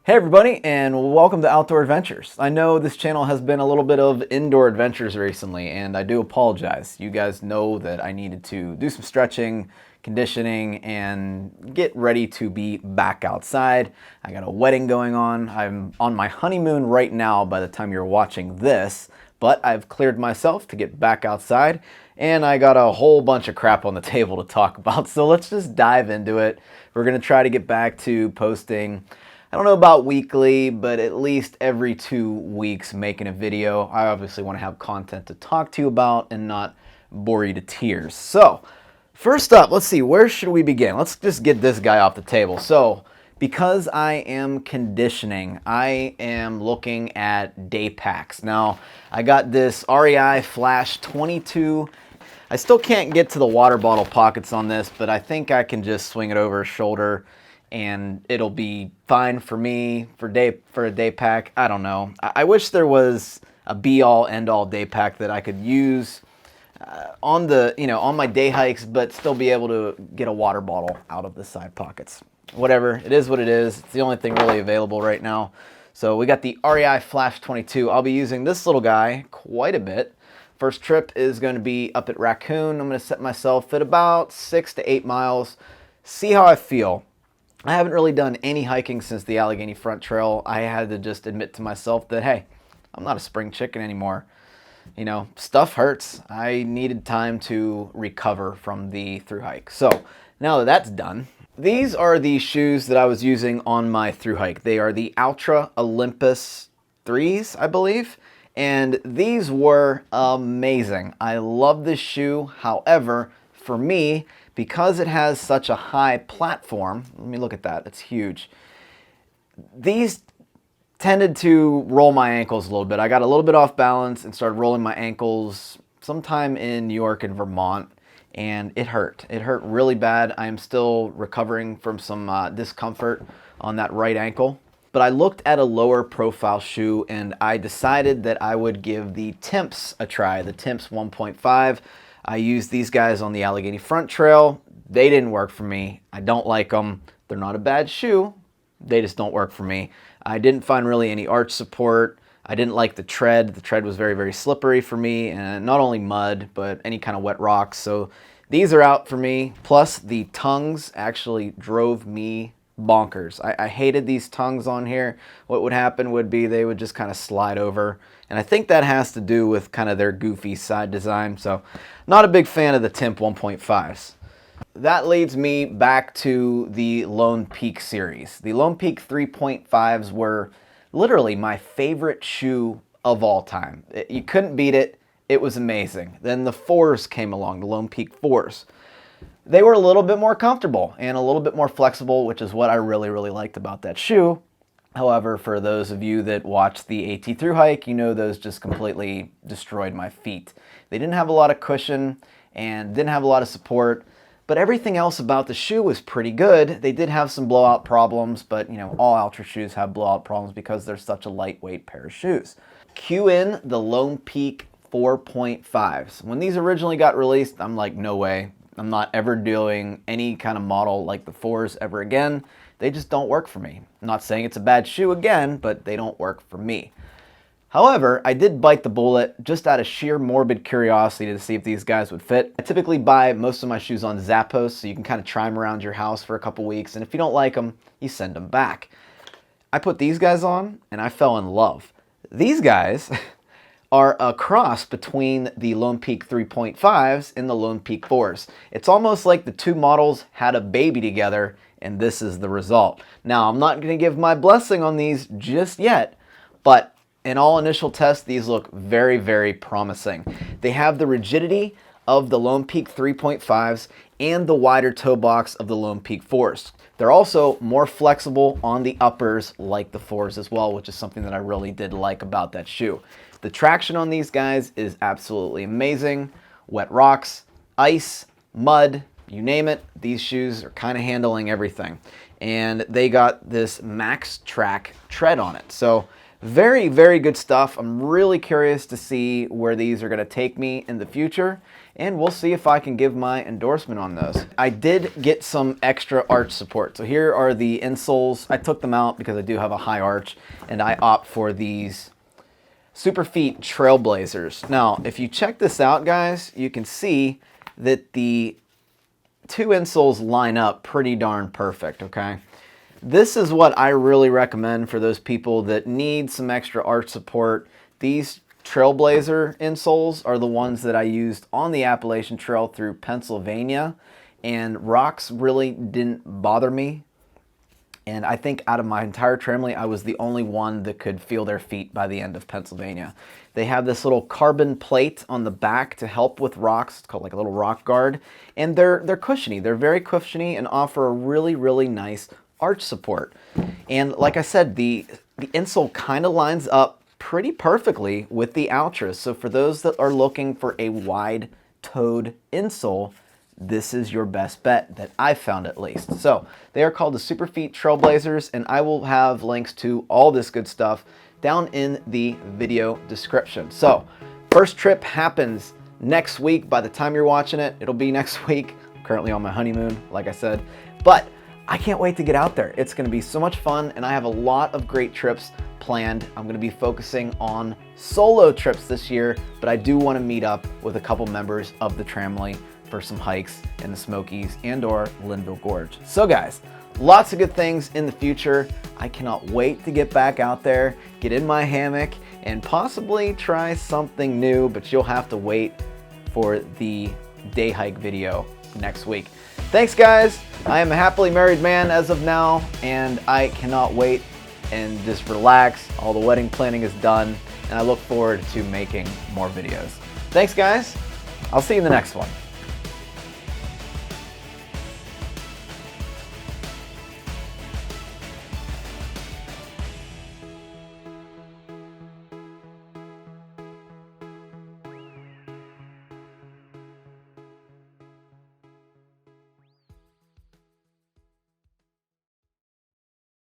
Hey everybody, and welcome to Outdoor Adventures. I know this channel has been a little bit of indoor adventures recently, and I do apologize. You guys know that I needed to do some stretching, conditioning, and get ready to be back outside. I got a wedding going on. I'm on my honeymoon right now by the time you're watching this, but I've cleared myself to get back outside, and I got a whole bunch of crap on the table to talk about, so let's just dive into it. We're going to try to get back to posting, I don't know about weekly, but at least every 2 weeks making a video. I obviously want to have content to talk to you about and not bore you to tears. So, first up, let's see, where should we begin? Let's just get this guy off the table. So, because I am conditioning, I am looking at Daypacks. Now, I got this REI Flash 22. I still can't get to the water bottle pockets on this, but I think I can just swing it over a shoulder and it'll be fine for me for a day pack. I don't know. I wish there was a be-all end-all day pack that I could use on my day hikes, but still be able to get a water bottle out of the side pockets. Whatever, it is what it is. It's the only thing really available right now. So we got the REI Flash 22. I'll be using this little guy quite a bit. First trip is going to be up at Raccoon. I'm going to set myself at about 6 to 8 miles. See how I feel. I haven't really done any hiking since the Allegheny Front Trail. I had to just admit to myself that, hey, I'm not a spring chicken anymore. You know, stuff hurts. I needed time to recover from the thru hike. So now that that's done, these are the shoes that I was using on my thru hike. They are the Altra Olympus 3s, I believe. And these were amazing. I love this shoe. However, for me, because it has such a high platform, let me look at that, it's huge. These tended to roll my ankles a little bit. I got a little bit off balance and started rolling my ankles sometime in New York and Vermont, and it hurt. It hurt really bad. I am still recovering from some discomfort on that right ankle. But I looked at a lower profile shoe and I decided that I would give the Timps a try, the Timps 1.5. I used these guys on the Allegheny Front Trail. They didn't work for me. I don't like them. They're not a bad shoe. They just don't work for me. I didn't find really any arch support. I didn't like the tread. The tread was very, very slippery for me, and not only mud, but any kind of wet rocks. So these are out for me. Plus, the tongues actually drove me bonkers. I hated these tongues on here. What would happen would be they would just kind of slide over, and I think that has to do with kind of their goofy side design. So not a big fan of the Timp 1.5s. That leads me back to the Lone Peak series. The Lone Peak 3.5s were literally my favorite shoe of all time. You couldn't beat it. It was amazing. Then the 4s came along, the Lone Peak 4s. They were a little bit more comfortable and a little bit more flexible, which is what I really, really liked about that shoe. However, for those of you that watched the AT thru hike, you know those just completely destroyed my feet. They didn't have a lot of cushion and didn't have a lot of support, but everything else about the shoe was pretty good. They did have some blowout problems, but you know, all Altra shoes have blowout problems because they're such a lightweight pair of shoes. Cue in the Lone Peak 4.5s. When these originally got released, I'm like, no way. I'm not ever doing any kind of model like the 4s ever again. They just don't work for me. I'm not saying it's a bad shoe again, but they don't work for me. However, I did bite the bullet just out of sheer morbid curiosity to see if these guys would fit. I typically buy most of my shoes on Zappos, so you can kind of try them around your house for a couple weeks, and if you don't like them, you send them back. I put these guys on, and I fell in love. These guys are a cross between the Lone Peak 3.5s and the Lone Peak 4s. It's almost like the two models had a baby together, and this is the result. Now, I'm not going to give my blessing on these just yet, but in all initial tests, these look very, very promising. They have the rigidity of the Lone Peak 3.5s and the wider toe box of the Lone Peak 4s. They're also more flexible on the uppers like the 4s as well, which is something that I really did like about that shoe. The traction on these guys is absolutely amazing. Wet rocks, ice, mud, you name it, these shoes are kind of handling everything. And they got this Max Track tread on it. So very, very good stuff. I'm really curious to see where these are going to take me in the future. and we'll see if I can give my endorsement on those. I did get some extra arch support. So here are the insoles. I took them out because I do have a high arch, and I opt for these Superfeet Trailblazers. Now, if you check this out, guys, you can see that the two insoles line up pretty darn perfect, okay? This is what I really recommend for those people that need some extra arch support. These Trailblazer insoles are the ones that I used on the Appalachian Trail through Pennsylvania, and rocks really didn't bother me. And I think out of my entire family, I was the only one that could feel their feet by the end of Pennsylvania. They have this little carbon plate on the back to help with rocks. It's called like a little rock guard. And they're cushiony. They're very cushiony and offer a really, really nice arch support. And like I said, the insole kind of lines up pretty perfectly with the Altra. So for those that are looking for a wide-toed insole, this is your best bet that I've found, at least. So they are called the Superfeet Trailblazers, and I will have links to all this good stuff down in the video description. So first trip happens next week. By the time you're watching it, it'll be next week. I'm currently on my honeymoon, like I said, but I can't wait to get out there. It's gonna be so much fun, and I have a lot of great trips planned. I'm gonna be focusing on solo trips this year, but I do wanna meet up with a couple members of the Tramily for some hikes in the Smokies and or Linville Gorge. So guys, lots of good things in the future. I cannot wait to get back out there, get in my hammock, and possibly try something new, but you'll have to wait for the day hike video next week. Thanks guys. I am a happily married man as of now, and I cannot wait and just relax. All the wedding planning is done, and I look forward to making more videos. Thanks guys. I'll see you in the next one.